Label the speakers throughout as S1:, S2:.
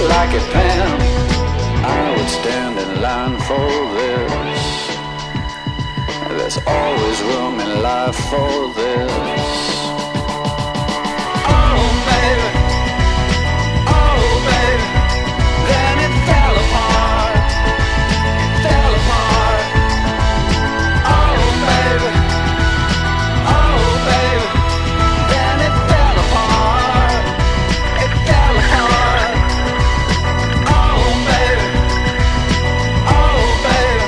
S1: like a pen. I would stand in line for this. There's always room in life for this. Oh baby, oh baby, then it fell apart, fell apart. Oh baby, oh baby, then it fell apart, it fell apart. Oh baby, oh baby,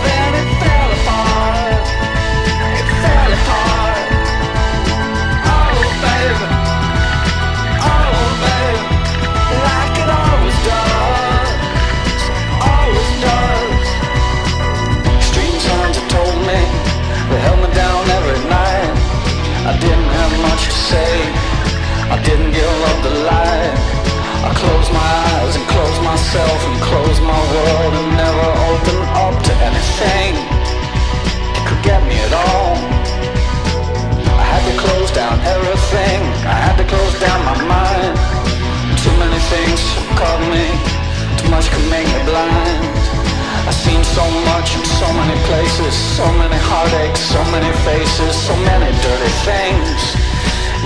S1: then it fell apart, it fell apart. Oh baby, oh baby, like it always does, always does. Strange hands have told me, they held me down every night. I didn't have much to say, I didn't give up the light. I closed my eyes and closed myself and closed my world and never opened up to anything that could get me at all. I had to close down everything, I had to close down my mind. Too many things caught me, too much could make me blind. I seen so much in so many places, so many heartaches, so many faces, so many dirty things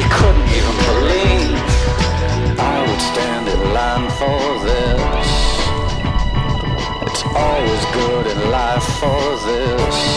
S1: you couldn't even believe. I would stand in line for this. It's always good in life for this.